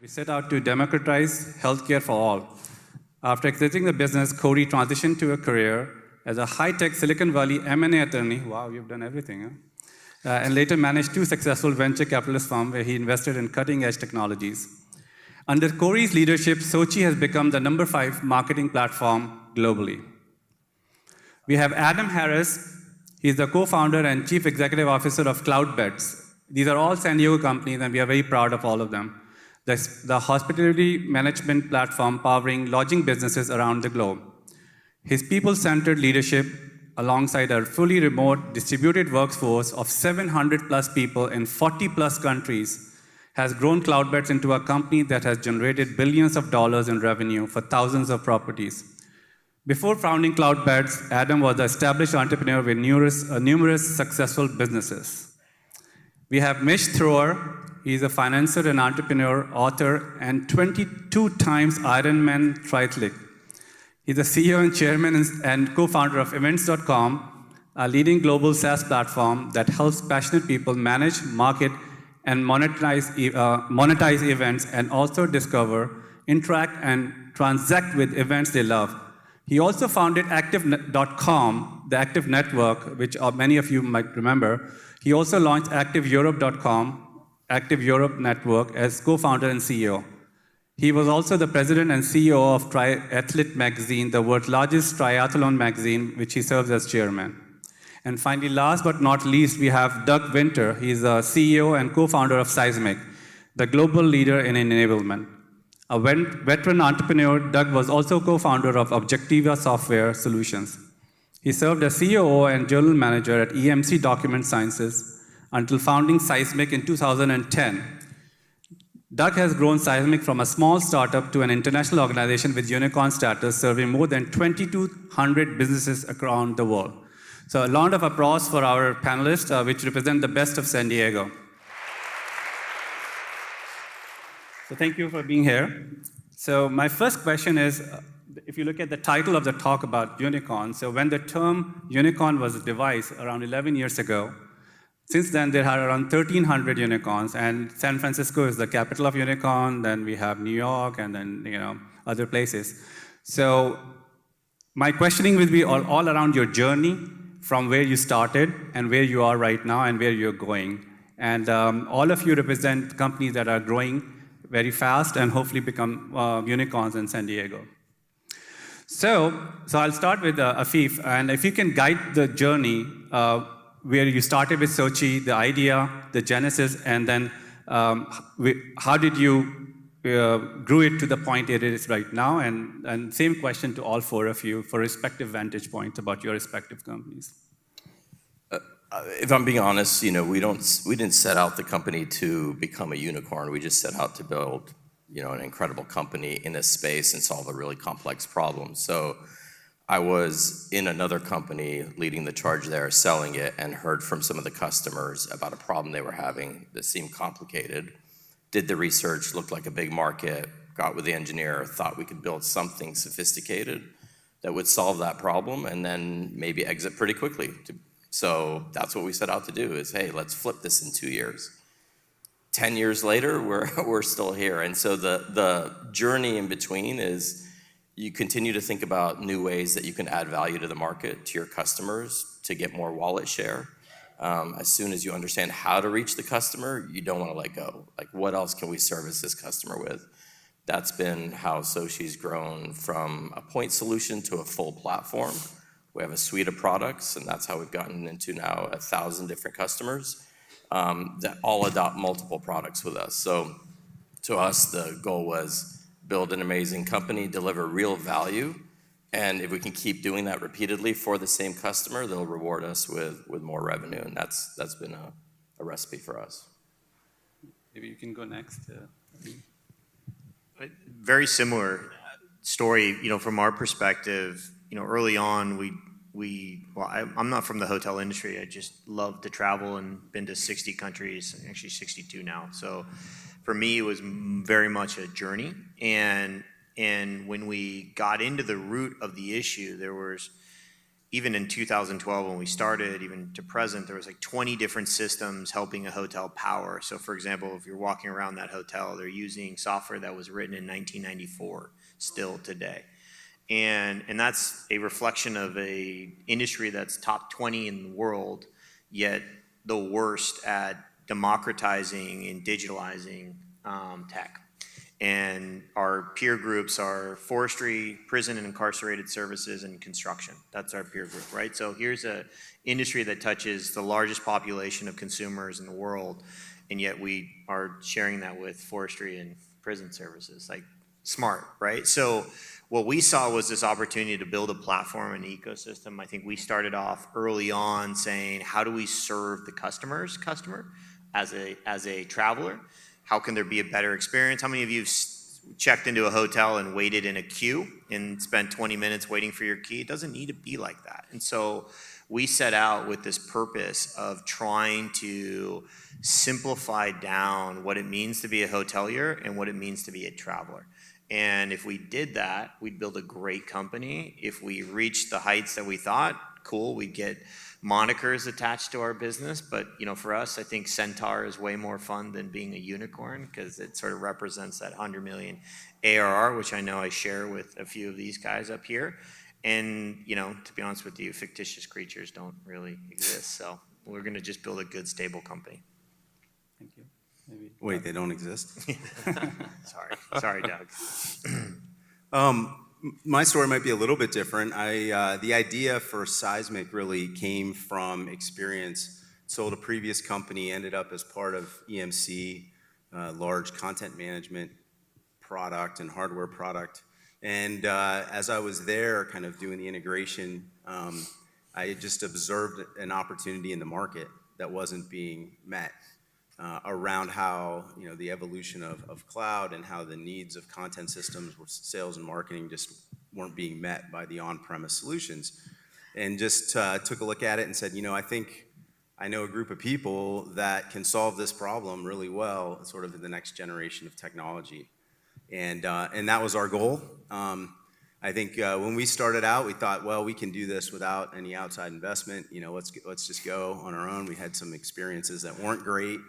We set out to democratize healthcare for all. After exiting the business, Corey transitioned to a career as a high-tech Silicon Valley M&A attorney. Wow, you've done everything, huh? And later managed two successful venture capitalist firms where he invested in cutting-edge technologies. Under Corey's leadership, SOCi has become the #5 marketing platform globally. We have Adam Harris. He's the co-founder and chief executive officer of Cloudbeds. These are all San Diego companies, and we are very proud of all of them. The hospitality management platform powering lodging businesses around the globe. His people-centered leadership, alongside a fully remote distributed workforce of 700+ people in 40+ countries, has grown Cloudbeds into a company that has generated billions of dollars in revenue for thousands of properties. Before founding Cloudbeds, Adam was an established entrepreneur with numerous successful businesses. We have Mish Thrower. He's a financier and entrepreneur, author, and 22 times Ironman triathlete. He's the CEO and chairman and co-founder of Events.com, a leading global SaaS platform that helps passionate people manage, market, and monetize events, and also discover, interact, and transact with events they love. He also founded Active.com, the Active Network, which many of you might remember. He also launched ActiveEurope.com, Active Europe Network, as co-founder and CEO. He was also the president and CEO of Triathlete magazine, the world's largest triathlon magazine, which he serves as chairman. And finally, last but not least, we have Doug Winter. He's the CEO and co-founder of Seismic, the global leader in enablement. A veteran entrepreneur, Doug was also co-founder of Objectiva Software Solutions. He served as COO and general manager at EMC Document Sciences until founding Seismic in 2010. Doug has grown Seismic from a small startup to an international organization with unicorn status, serving more than 2,200 businesses around the world. So a round of applause for our panelists, which represent the best of San Diego. So thank you for being here. So my first question is, if you look at the title of the talk about unicorn, so when the term unicorn was devised around 11 years ago, since then there are around 1,300 unicorns, and San Francisco is the capital of unicorn, then we have New York, and then other places. So my questioning will be all around your journey from where you started and where you are right now and where you're going. And all of you represent companies that are growing very fast and hopefully become unicorns in San Diego. So I'll start with Afif, and if you can guide the journey where you started with SOCi, the idea, the genesis, and then how did you grew it to the point it is right now, and same question to all four of you for respective vantage points about your respective companies. If I'm being honest, we didn't set out the company to become a unicorn. We just set out to build, an incredible company in this space and solve a really complex problem. So I was in another company leading the charge there, selling it, and heard from some of the customers about a problem they were having that seemed complicated. Did the research, looked like a big market, got with the engineer, thought we could build something sophisticated that would solve that problem, and then maybe exit pretty quickly. So that's what we set out to do is, hey, let's flip this in 2 years. 10 years later, we're still here. And so the journey in between is you continue to think about new ways that you can add value to the market, to your customers, to get more wallet share. As soon as you understand how to reach the customer, you don't want to let go. Like, what else can we service this customer with? That's been how SOCi's grown from a point solution to a full platform. We have a suite of products, and that's how we've gotten into now 1,000 different customers that all adopt multiple products with us. So to us, the goal was build an amazing company, deliver real value, and if we can keep doing that repeatedly for the same customer, they'll reward us with more revenue, and that's been a recipe for us. Maybe you can go next. Very similar story, from our perspective. Early on, I'm not from the hotel industry. I just love to travel and been to 60 countries, actually 62 now. So for me, it was very much a journey. And when we got into the root of the issue, there was even in 2012 when we started, even to present, there was like 20 different systems helping a hotel power. So for example, if you're walking around that hotel, they're using software that was written in 1994 still today. And that's a reflection of a industry that's top 20 in the world, yet the worst at democratizing and digitalizing tech. And our peer groups are forestry, prison and incarcerated services, and construction. That's our peer group, right? So here's an industry that touches the largest population of consumers in the world, and yet we are sharing that with forestry and prison services. Like, smart, right? So what we saw was this opportunity to build a platform and ecosystem. I think we started off early on saying, how do we serve the customer as a traveler? How can there be a better experience? How many of you have checked into a hotel and waited in a queue and spent 20 minutes waiting for your key? It doesn't need to be like that. And so we set out with this purpose of trying to simplify down what it means to be a hotelier and what it means to be a traveler. And if we did that, we'd build a great company. If we reached the heights that we thought, cool, we'd get monikers attached to our business. But for us, I think Centaur is way more fun than being a unicorn, because it sort of represents that 100 million ARR, which I know I share with a few of these guys up here. And to be honest with you, fictitious creatures don't really exist. So we're going to just build a good, stable company. Thank you. Maybe. Wait, they don't exist? Sorry, Doug. My story might be a little bit different. The idea for Seismic really came from experience. Sold a previous company, ended up as part of EMC, large content management product and hardware product. And as I was there kind of doing the integration, I just observed an opportunity in the market that wasn't being met. Around how the evolution of cloud and how the needs of content systems, sales and marketing just weren't being met by the on-premise solutions, and just took a look at it and said, I think I know a group of people that can solve this problem really well, sort of in the next generation of technology, and that was our goal. I think when we started out, we thought, well, we can do this without any outside investment. Let's just go on our own. We had some experiences that weren't great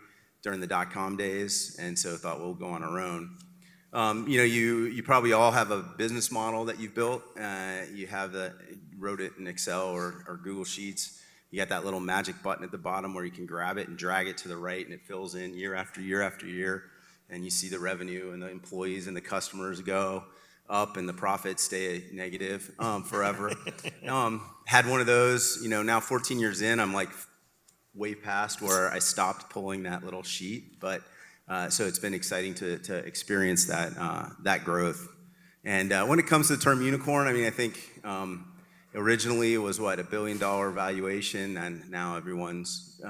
during the dot-com days, and so thought we'll go on our own. You probably all have a business model that you've built. You wrote it in Excel or Google Sheets. You got that little magic button at the bottom where you can grab it and drag it to the right, and it fills in year after year after year, and you see the revenue and the employees and the customers go up and the profits stay negative forever. Had one of those. Now 14 years in, I'm like way past where I stopped pulling that little sheet, but so it's been exciting to experience that growth. And when it comes to the term unicorn, I think originally it was $1 billion valuation, and now everyone's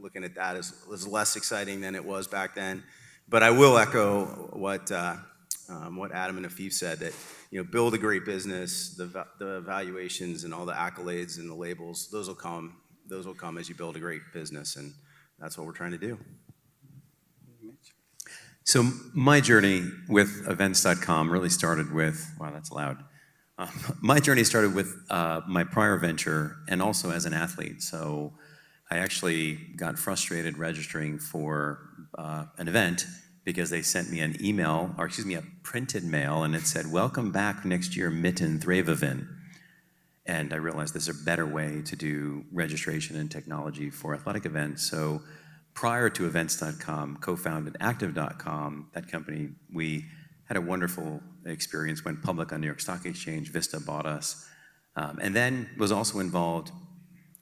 looking at that as less exciting than it was back then. But I will echo what Adam and Afif said, that build a great business, the valuations and all the accolades and the labels, those will come as you build a great business, and that's what we're trying to do. So my journey with events.com really started with, wow, that's loud. My journey started with my prior venture and also as an athlete. So I actually got frustrated registering for an event because they sent me an email, or excuse me, a printed mail, and it said, welcome back next year, Mitten Threvavin. And I realized there's a better way to do registration and technology for athletic events. So prior to events.com, co-founded active.com. That company, we had a wonderful experience, went public on New York Stock Exchange, Vista bought us, and then was also involved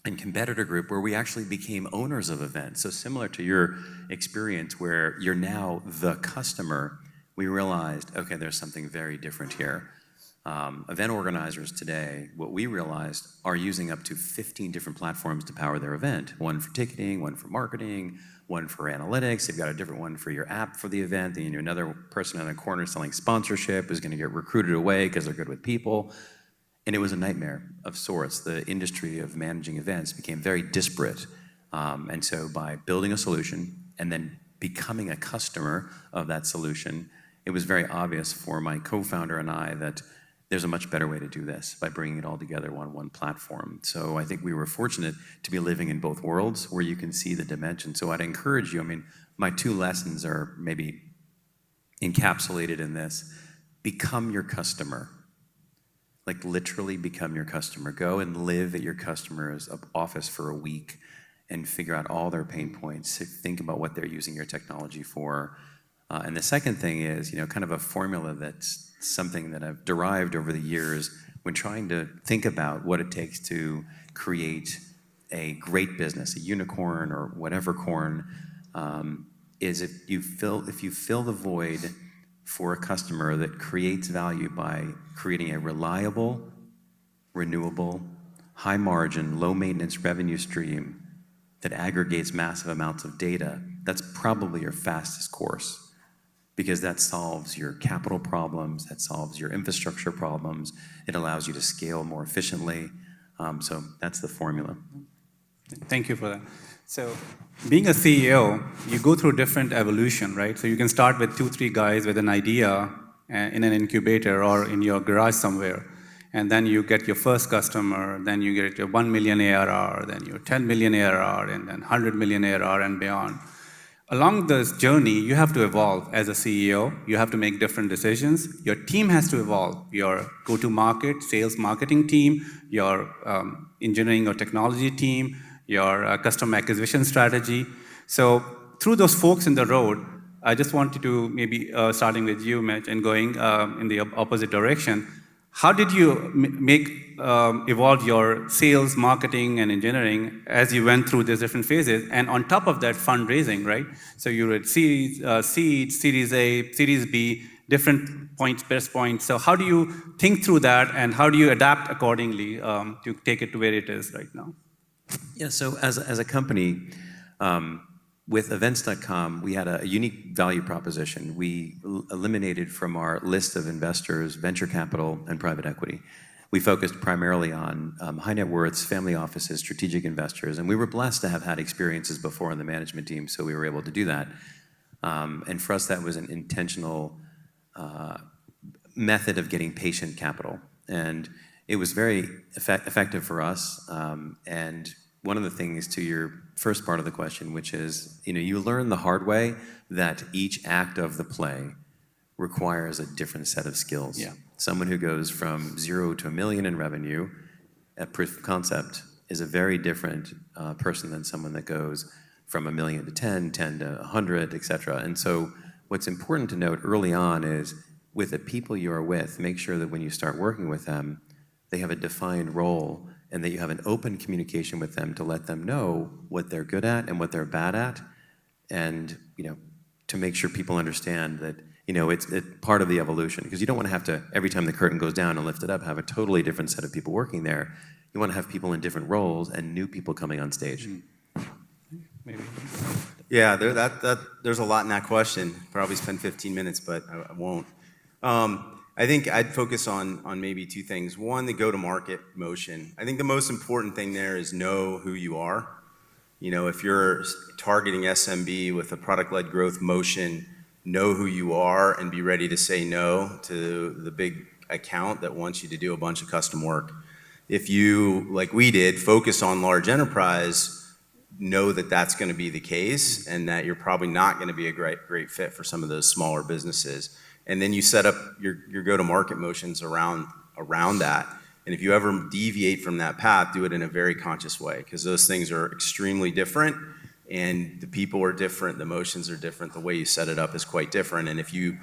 in competitor group where we actually became owners of events. So similar to your experience where you're now the customer, we realized, okay, there's something very different here. Event organizers today, what we realized, are using up to 15 different platforms to power their event. One for ticketing, one for marketing, one for analytics. They've got a different one for your app for the event. Then another person on a corner selling sponsorship is going to get recruited away because they're good with people. And it was a nightmare of sorts. The industry of managing events became very disparate. And so by building a solution and then becoming a customer of that solution, it was very obvious for my co-founder and I that there's a much better way to do this by bringing it all together on one platform. So I think we were fortunate to be living in both worlds where you can see the dimension. So I'd encourage you, I mean, my 2 lessons are maybe encapsulated in this. Become your customer. Like literally become your customer. Go and live at your customer's office for a week and figure out all their pain points. Think about what they're using your technology for. And the second thing is, kind of a formula that's something that I've derived over the years when trying to think about what it takes to create a great business, a unicorn or whatever corn, is if you fill the void for a customer that creates value by creating a reliable, renewable, high margin, low maintenance revenue stream that aggregates massive amounts of data, that's probably your fastest course. Because that solves your capital problems, that solves your infrastructure problems, it allows you to scale more efficiently. So that's the formula. Thank you for that. So being a CEO, you go through different evolution, right? So you can start with 2, 3 guys with an idea in an incubator or in your garage somewhere. And then you get your first customer, then you get your 1 million ARR, then your 10 million ARR, and then 100 million ARR and beyond. Along this journey, you have to evolve as a CEO. You have to make different decisions. Your team has to evolve. Your go-to-market, sales marketing team, your engineering or technology team, your customer acquisition strategy. So through those forks in the road, I just wanted to maybe, starting with you, Mitch, and going in the opposite direction, how did you evolve your sales, marketing, and engineering as you went through these different phases? And on top of that, fundraising, right? So you were at seed, Series A, Series B, different points, best points. So how do you think through that, and how do you adapt accordingly to take it to where it is right now? Yeah, so as a company, with Events.com, we had a unique value proposition. We eliminated from our list of investors venture capital and private equity. We focused primarily on high net worths, family offices, strategic investors, and we were blessed to have had experiences before on the management team, so we were able to do that. And for us, that was an intentional method of getting patient capital. And it was very effective for us. And one of the things to your first part of the question, which is, you learn the hard way that each act of the play requires a different set of skills. Yeah. Someone who goes from 0 to $1 million in revenue at proof of concept is a very different person than someone that goes from $1 million to 10 to 100, et cetera. And so what's important to note early on is with the people you are with, make sure that when you start working with them, they have a defined role and that you have an open communication with them to let them know what they're good at and what they're bad at, and to make sure people understand that it's part of the evolution, because you don't want to have to, every time the curtain goes down and lift it up, have a totally different set of people working there. You want to have people in different roles and new people coming on stage. Maybe. Yeah, there's a lot in that question. Probably spend 15 minutes, but I won't. I think I'd focus on maybe 2 things. One, the go-to-market motion. I think the most important thing there is know who you are. If you're targeting SMB with a product-led growth motion, know who you are and be ready to say no to the big account that wants you to do a bunch of custom work. If you, like we did, focus on large enterprise, know that that's going to be the case and that you're probably not going to be a great fit for some of those smaller businesses. And then you set up your go-to-market motions around that. And if you ever deviate from that path, do it in a very conscious way, because those things are extremely different, and the people are different, the motions are different, the way you set it up is quite different. And if you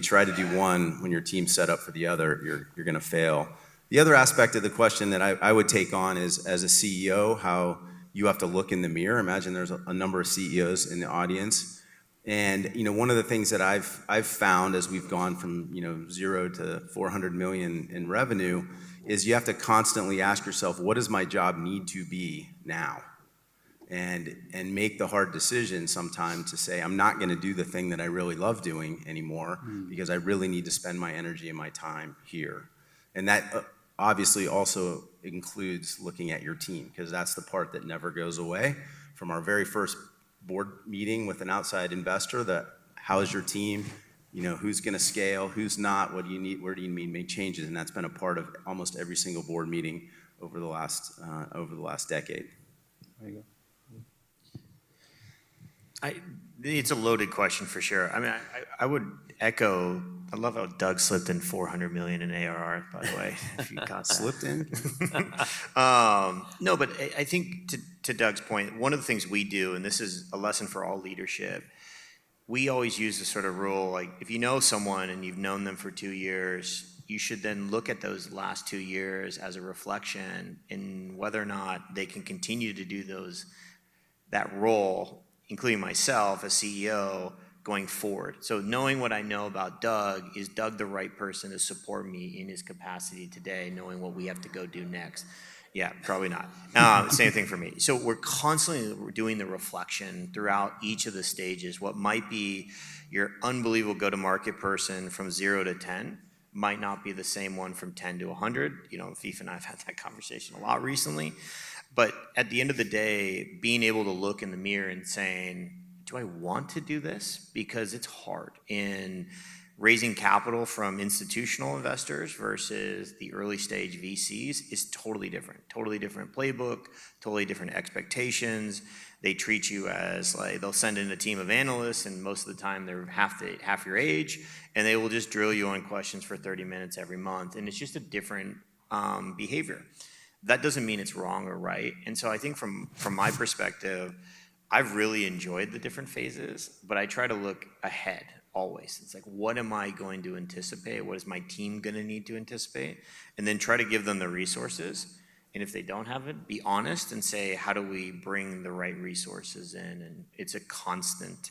try to do one when your team's set up for the other, you're going to fail. The other aspect of the question that I would take on is, as a CEO, how you have to look in the mirror. Imagine there's a number of CEOs in the audience. And one of the things that I've found as we've gone from 0 to 400 million in revenue is you have to constantly ask yourself, what does my job need to be now? And make the hard decision sometimes to say, I'm not going to do the thing that I really love doing anymore because I really need to spend my energy and my time here. And that obviously also includes looking at your team, because that's the part that never goes away. From our very first board meeting with an outside investor, that how is your team, who's going to scale, who's not, what do you need, where do you need to make changes, and that's been a part of almost every single board meeting over the last decade. There you go. It's a loaded question for sure. I mean, I would echo. I love how Doug slipped in $400 million in ARR. By the way, if you caught that. Slipped in. No, but I think to Doug's point, one of the things we do, and this is a lesson for all leadership, we always use the sort of rule, like if you know someone and you've known them for 2 years, you should then look at those last 2 years as a reflection in whether or not they can continue to do that role, including myself as CEO, going forward. So knowing what I know about Doug, is Doug the right person to support me in his capacity today, knowing what we have to go do next? Yeah, probably not. Same thing for me. So we're constantly doing the reflection throughout each of the stages. What might be your unbelievable go-to-market person from 0 to 10 might not be the same one from 10 to 100. Fief and I have had that conversation a lot recently. But at the end of the day, being able to look in the mirror and saying, do I want to do this? Because it's hard. In raising capital from institutional investors versus the early stage VCs is totally different playbook, totally different expectations. They treat you as like, they'll send in a team of analysts, and most of the time they're half your age, and they will just drill you on questions for 30 minutes every month. And it's just a different behavior. That doesn't mean it's wrong or right. And so I think from my perspective, I've really enjoyed the different phases, but I try to look ahead always. It's like, what am I going to anticipate? What is my team going to need to anticipate? And then try to give them the resources. And if they don't have it, be honest and say, how do we bring the right resources in? And it's a constant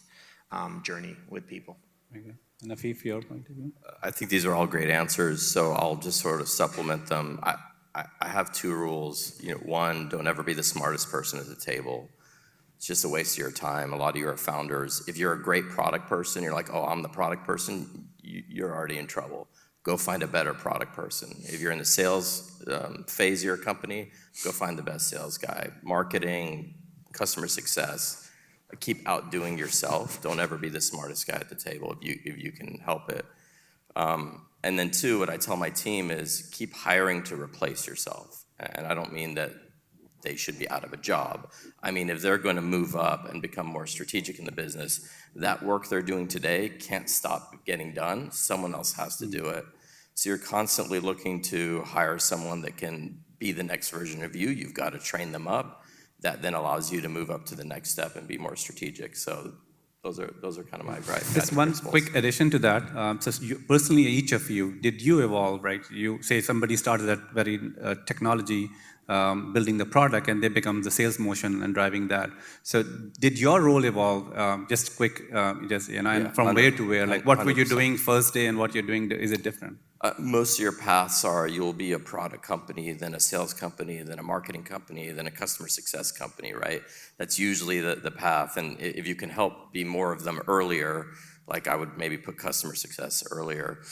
journey with people. Okay. And Afif, your point of view? I think these are all great answers, so I'll just sort of supplement them. I have 2 rules. One, don't ever be the smartest person at the table. It's just a waste of your time. A lot of you are founders. If you're a great product person, you're like, oh, I'm the product person, you're already in trouble. Go find a better product person. If you're in the sales phase of your company, go find the best sales guy. Marketing, customer success, keep outdoing yourself. Don't ever be the smartest guy at the table if you can help it. And then 2, what I tell my team is keep hiring to replace yourself. And I don't mean that they should be out of a job. I mean, if they're going to move up and become more strategic in the business, that work they're doing today can't stop getting done. Someone else has to do it. So you're constantly looking to hire someone that can be the next version of you. You've got to train them up. That then allows you to move up to the next step and be more strategic. So those are kind of my Just one quick addition to that. So personally, each of you, did you evolve, right? You say somebody started at very technology, building the product, and they become the sales motion and driving that. So did your role evolve? Just quick, and from where to where? Like, what were you doing first day and what you're doing, is it different? Most of your paths are you'll be a product company, then a sales company, then a marketing company, then a customer success company, right? That's usually the path. And if you can help be more of them earlier, like I would maybe put customer success earlier.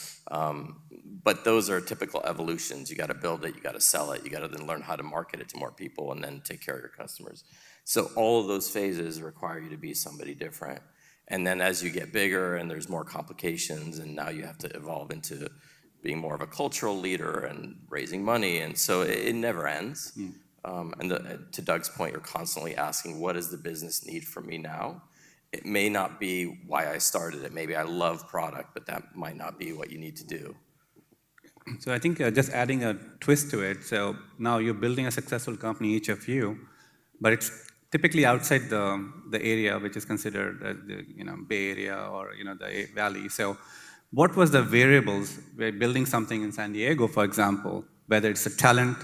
But those are typical evolutions. You got to build it, you got to sell it, you got to then learn how to market it to more people and then take care of your customers. So all of those phases require you to be somebody different. And then as you get bigger and there's more complications, and now you have to evolve into being more of a cultural leader and raising money, and so it never ends. To Doug's point, you're constantly asking, what does the business need from me now? It may not be why I started it. Maybe I love product, but that might not be what you need to do. So I think just adding a twist to it, so now you're building a successful company, each of you, but it's typically outside the area which is considered the Bay Area or the Valley. So what was the variables? We're building something in San Diego, for example, whether it's a talent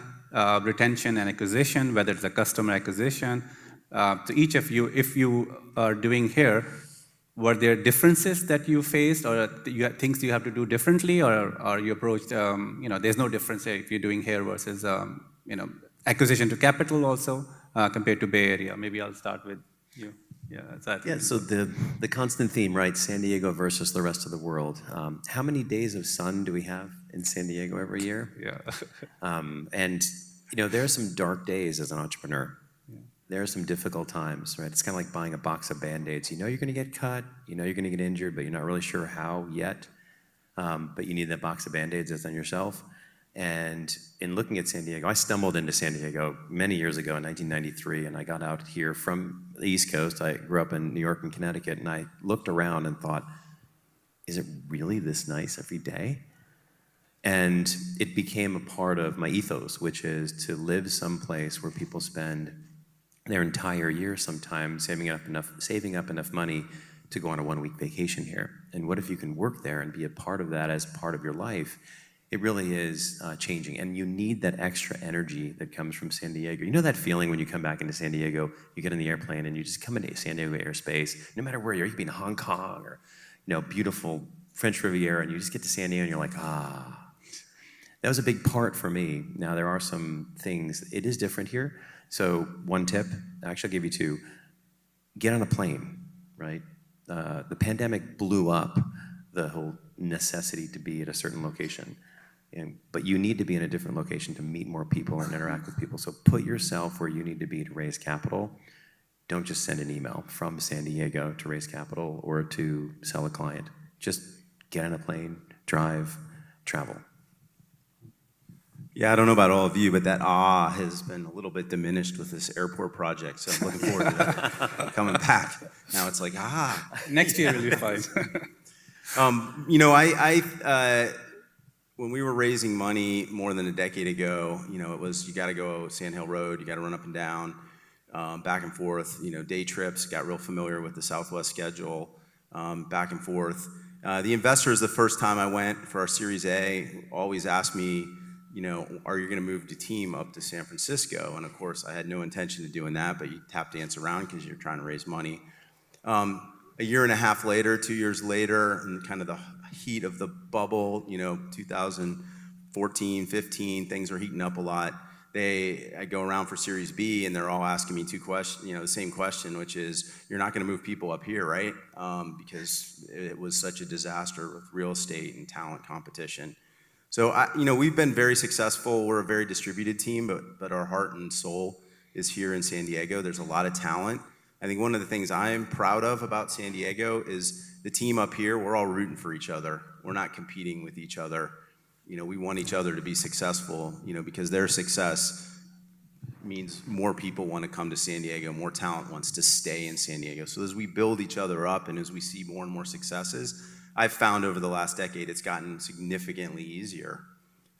retention and acquisition, whether it's a customer acquisition. To each of you, if you are doing here, were there differences that you faced, or things you have to do differently, or you approached, there's no difference if you're doing here versus, acquisition to capital also compared to Bay Area? Maybe I'll start with you. So the constant theme, right? San Diego versus the rest of the world. How many days of sun do we have in San Diego every year? Yeah. And there are some dark days as an entrepreneur. there are some difficult times, right? It's kind of like buying a box of Band-Aids. You know you're going to get cut, you know you're going to get injured, but you're not really sure how yet. But you need that box of Band-Aids that's on yourself. And in looking at San Diego, I stumbled into San Diego many years ago in 1993, and I got out here from the East Coast. I grew up in New York and Connecticut, and I looked around and thought, is it really this nice every day? And it became a part of my ethos, which is to live someplace where people spend their entire year sometimes saving up enough money to go on a one-week vacation here. And what if you can work there and be a part of that as part of your life? It really is changing, and you need that extra energy that comes from San Diego. You know that feeling when you come back into San Diego, you get in the airplane and you just come into San Diego airspace, no matter where you are, you could be in Hong Kong or beautiful French Riviera, and you just get to San Diego and you're like, ah. That was a big part for me. Now there are some things, it is different here. So one tip, actually I'll give you two, get on a plane, right? The pandemic blew up the whole necessity to be at a certain location. But you need to be in a different location to meet more people and interact with people. So put yourself where you need to be to raise capital. Don't just send an email from San Diego to raise capital or to sell a client. Just get on a plane, drive, travel. Yeah, I don't know about all of you, but that has been a little bit diminished with this airport project. So I'm looking forward to that coming back. Now it's like, Next year will be fine. When we were raising money more than a decade ago, it was you got to go Sand Hill Road, you got to run up and down, back and forth. Day trips. Got real familiar with the Southwest schedule, back and forth. The investors, the first time I went for our Series A, always asked me, are you going to move the team up to San Francisco? And of course, I had no intention of doing that, but you tap dance around because you're trying to raise money. A year and a half later, 2 years later, in kind of the heat of the bubble, 2014, 15, things are heating up a lot. I go around for Series B, and they're all asking me two questions, the same question, which is, you're not going to move people up here, right? Because it was such a disaster with real estate and talent competition. So, we've been very successful. We're a very distributed team, but our heart and soul is here in San Diego. There's a lot of talent. I think one of the things I'm proud of about San Diego is the team up here, we're all rooting for each other. We're not competing with each other. We want each other to be successful, because their success means more people want to come to San Diego, more talent wants to stay in San Diego. So as we build each other up and as we see more and more successes, I've found over the last decade it's gotten significantly easier.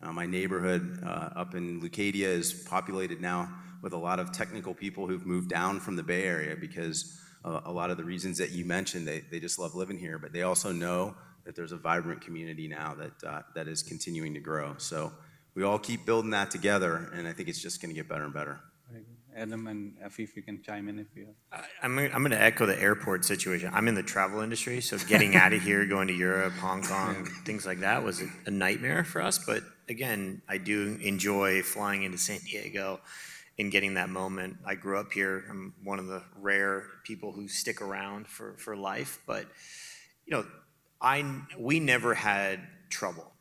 My neighborhood up in Leucadia is populated now with a lot of technical people who've moved down from the Bay Area because a lot of the reasons that you mentioned, they just love living here, but they also know that there's a vibrant community now that is continuing to grow. So we all keep building that together, and I think it's just going to get better and better. Adam and Afif, you can chime in if you have. I'm going to echo the airport situation. I'm in the travel industry, so getting out of here, going to Europe, Hong Kong, things like that was a nightmare for us. But again, I do enjoy flying into San Diego and getting that moment. I grew up here. I'm one of the rare people who stick around for life. But we never had trouble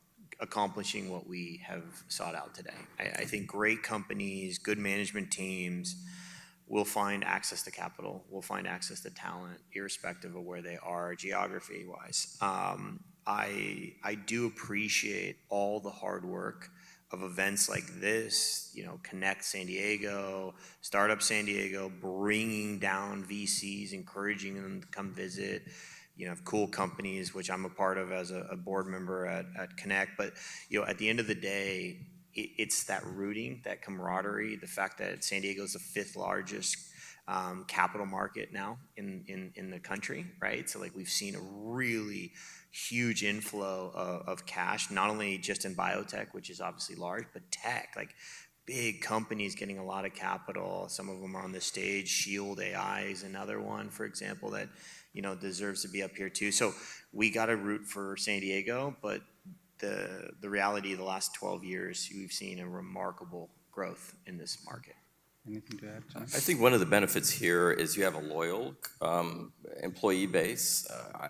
accomplishing what we have sought out today. I think great companies, good management teams will find access to capital, will find access to talent, irrespective of where they are geography-wise. I do appreciate all the hard work of events like this, Connect San Diego, Startup San Diego, bringing down VCs, encouraging them to come visit. Cool companies, which I'm a part of as a board member at Connect. But, at the end of the day, it's that rooting, that camaraderie, the fact that San Diego is the 5th largest capital market now in the country, right? So, we've seen a really huge inflow of cash, not only just in biotech, which is obviously large, but tech, big companies getting a lot of capital. Some of them are on the stage. Shield AI is another one, for example, that deserves to be up here too. So we got to root for San Diego, but the reality of the last 12 years, we've seen a remarkable growth in this market. Anything to add, John? I think one of the benefits here is you have a loyal employee base.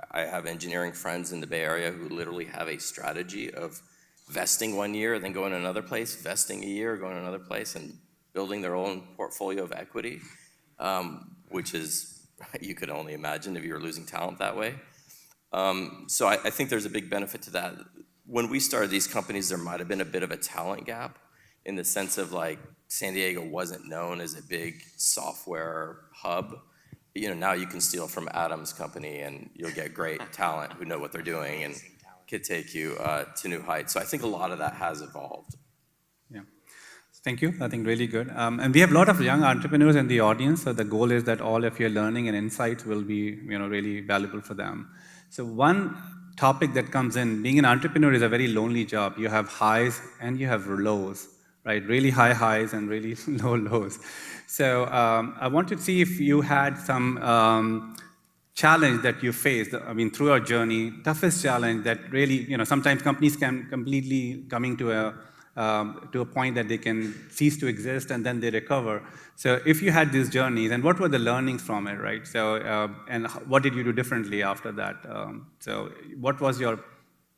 I have engineering friends in the Bay Area who literally have a strategy of vesting 1 year, then going to another place, vesting a year, going to another place, and building their own portfolio of equity. which is, you could only imagine if you were losing talent that way. So I think there's a big benefit to that. When we started these companies, there might have been a bit of a talent gap in the sense of like San Diego wasn't known as a big software hub. Now you can steal from Adam's company and you'll get great talent who know what they're doing and could take you to new heights. So I think a lot of that has evolved. Yeah. Thank you. I think really good. And we have a lot of young entrepreneurs in the audience. So the goal is that all of your learning and insights will be, really valuable for them. So one topic that comes in, being an entrepreneur is a very lonely job. You have highs and you have lows, right? Really high highs and really low lows. So I want to see if you had some challenge that you faced, through our journey, toughest challenge that really, sometimes companies can completely coming to a point that they can cease to exist and then they recover. So if you had these journeys, and what were the learnings from it, right? So, and what did you do differently after that? So what was your,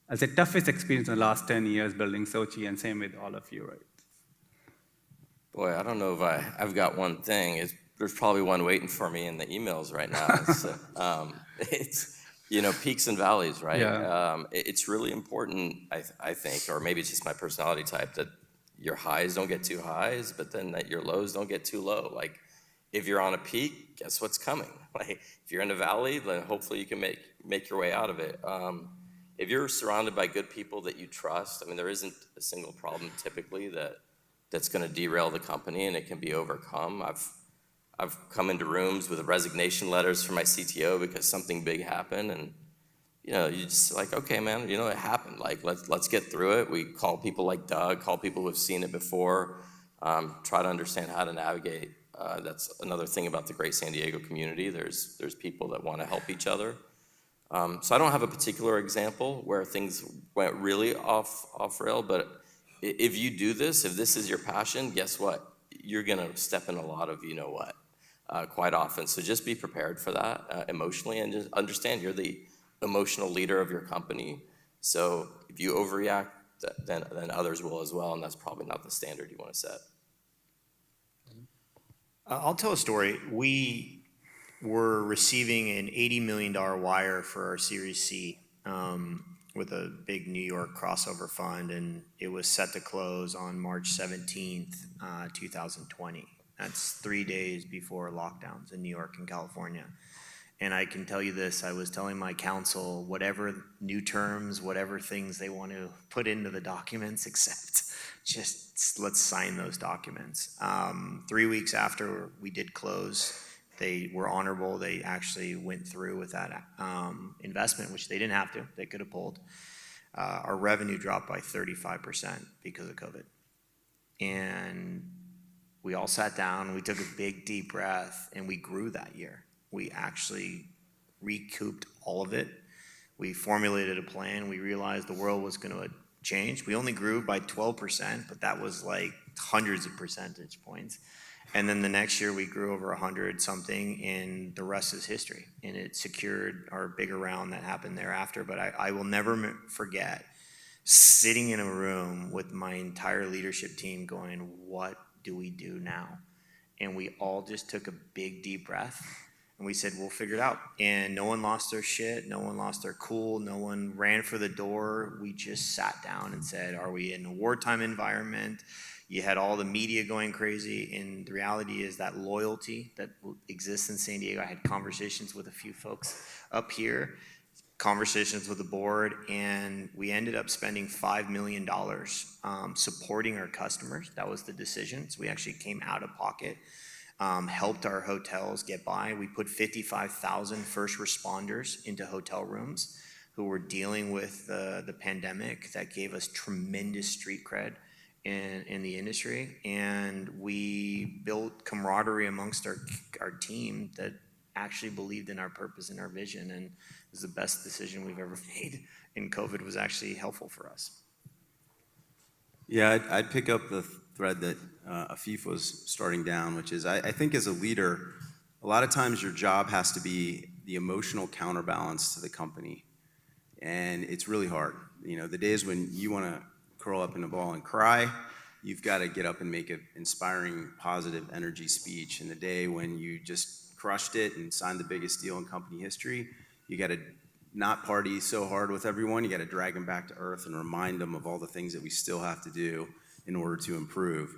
I'd say, toughest experience in the last 10 years building SOCi, and same with all of you, right? Boy, I don't know if I've got one thing. There's probably one waiting for me in the emails right now. It's peaks and valleys, right? Yeah. It's really important, I think, or maybe it's just my personality type, that your highs don't get too highs, but then that your lows don't get too low. Like, if you're on a peak, guess what's coming? Like, if you're in a valley, then hopefully you can make your way out of it. If you're surrounded by good people that you trust, there isn't a single problem typically that's going to derail the company, and it can be overcome. I've come into rooms with resignation letters from my CTO because something big happened, and you just like, okay, man, it happened. Like, let's get through it. We call people like Doug, call people who have seen it before, try to understand how to navigate. That's another thing about the great San Diego community. There's people that want to help each other. So I don't have a particular example where things went really off rail, but if you do this, if this is your passion, guess what? You're gonna step in a lot of quite often. So just be prepared for that emotionally, and just understand you're the emotional leader of your company. So if you overreact, then others will as well, and that's probably not the standard you want to set. I'll tell a story. We were receiving an $80 million wire for our Series C with a big New York crossover fund, and it was set to close on March 17th, 2020. That's 3 days before lockdowns in New York and California. And I can tell you this, I was telling my counsel, whatever new terms, whatever things they want to put into the documents, except just let's sign those documents. 3 weeks after we did close, they were honorable. They actually went through with that investment, which they didn't have to. They could have pulled. Our revenue dropped by 35% because of COVID. And we all sat down, we took a big, deep breath, and we grew that year. We actually recouped all of it. We formulated a plan. We realized the world was going to change. We only grew by 12%, but that was like hundreds of percentage points. And then the next year we grew over 100 something, and the rest is history. And it secured our bigger round that happened thereafter. But I will never forget sitting in a room with my entire leadership team going, what do we do now? And we all just took a big, deep breath, and we said, we'll figure it out. And no one lost their shit, no one lost their cool, no one ran for the door. We just sat down and said, are we in a wartime environment? You had all the media going crazy, and the reality is that loyalty that exists in San Diego. I had conversations with a few folks up here, conversations with the board, and we ended up spending $5 million supporting our customers. That was the decision. So we actually came out of pocket, helped our hotels get by. We put 55,000 first responders into hotel rooms who were dealing with the pandemic. That gave us tremendous street cred in the industry, and we built camaraderie amongst our team that actually believed in our purpose and our vision, and it was the best decision we've ever made, and COVID was actually helpful for us. Yeah, I'd pick up the thread that Afif was starting down, which is I think as a leader, a lot of times your job has to be the emotional counterbalance to the company, and it's really hard. The days when you want to curl up in a ball and cry, you've got to get up and make an inspiring, positive energy speech. And the day when you just crushed it and signed the biggest deal in company history, you got to not party so hard with everyone. You got to drag them back to earth and remind them of all the things that we still have to do in order to improve.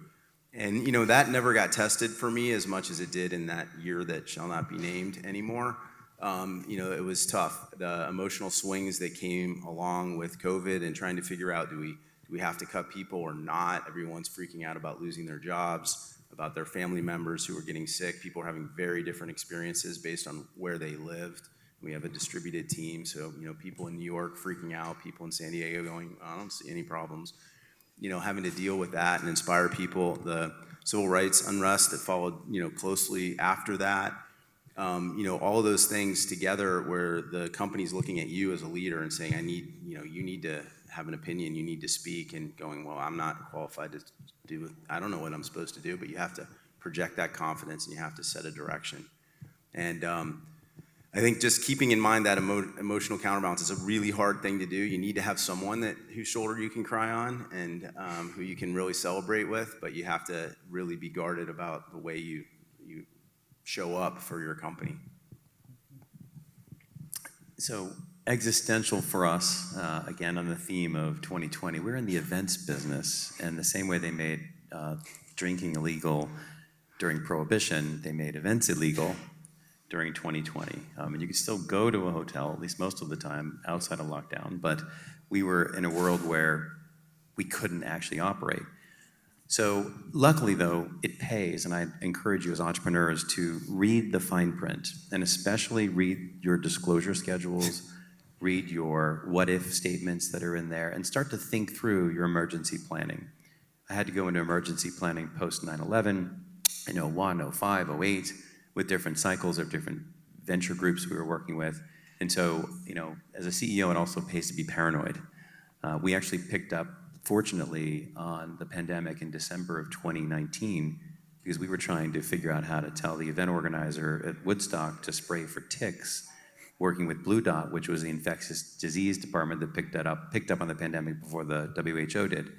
And that never got tested for me as much as it did in that year that shall not be named anymore. It was tough. The emotional swings that came along with COVID and trying to figure out, do we have to cut people or not? Everyone's freaking out about losing their jobs, about their family members who are getting sick. People are having very different experiences based on where they lived. We have a distributed team, so people in New York freaking out, people in San Diego going, I don't see any problems. Having to deal with that and inspire people, the civil rights unrest that followed, closely after that, all of those things together where the company's looking at you as a leader and saying, you need to have an opinion, you need to speak, and going, well, I'm not qualified to do it. I don't know what I'm supposed to do, but you have to project that confidence and you have to set a direction. And I think just keeping in mind that emotional counterbalance is a really hard thing to do. You need to have someone whose shoulder you can cry on and who you can really celebrate with, but you have to really be guarded about the way you show up for your company. So existential for us, again on the theme of 2020, we're in the events business, and the same way they made drinking illegal during Prohibition, they made events illegal during 2020. And you could still go to a hotel, at least most of the time, outside of lockdown, but we were in a world where we couldn't actually operate. So luckily, though, it pays, and I encourage you as entrepreneurs to read the fine print, and especially read your disclosure schedules, read your what-if statements that are in there, and start to think through your emergency planning. I had to go into emergency planning post 9/11, in 01, 05, 08, with different cycles of different venture groups we were working with. And so, as a CEO, it also pays to be paranoid. We actually picked up, fortunately, on the pandemic in December of 2019, because we were trying to figure out how to tell the event organizer at Woodstock to spray for ticks, working with Blue Dot, which was the infectious disease department that picked up on the pandemic before the WHO did.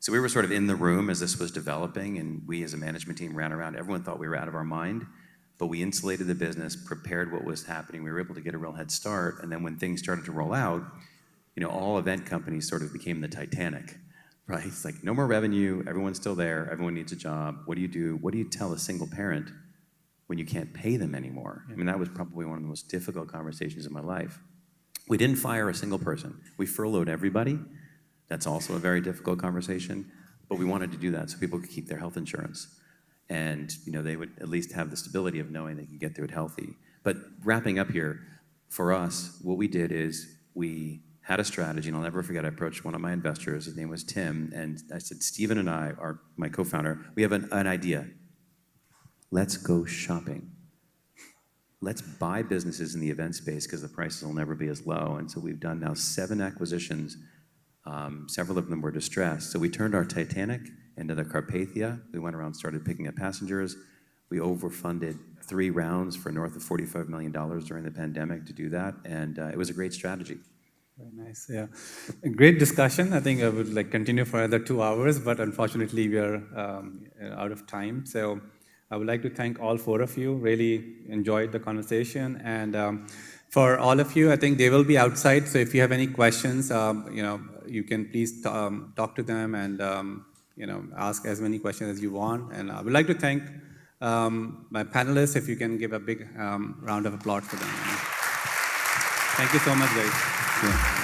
So we were sort of in the room as this was developing, and we as a management team ran around. Everyone thought we were out of our mind, but we insulated the business, prepared what was happening. We were able to get a real head start, and then when things started to roll out, all event companies sort of became the Titanic, right? It's like, no more revenue, everyone's still there, everyone needs a job. What do you do? What do you tell a single parent when you can't pay them anymore? I mean, that was probably one of the most difficult conversations in my life. We didn't fire a single person. We furloughed everybody. That's also a very difficult conversation, but we wanted to do that so people could keep their health insurance. And they would at least have the stability of knowing they could get through it healthy. But wrapping up here, for us, what we did is we had a strategy, and I'll never forget, I approached one of my investors, his name was Tim, and I said, Steven and I, my co-founder, we have an idea. Let's go shopping. Let's buy businesses in the event space because the prices will never be as low. And so we've done now 7 acquisitions. Several of them were distressed. So we turned our Titanic into the Carpathia. We went around, started picking up passengers. We overfunded 3 rounds for north of $45 million during the pandemic to do that, and it was a great strategy. Very nice, yeah. A great discussion. I think I would continue for another 2 hours, but unfortunately we are out of time. So I would like to thank all 4 of you. Really enjoyed the conversation, and for all of you, I think they will be outside. So if you have any questions, you can please talk to them and ask as many questions as you want. And I would like to thank my panelists. If you can give a big round of applause for them. Thank you so much, guys. Yeah.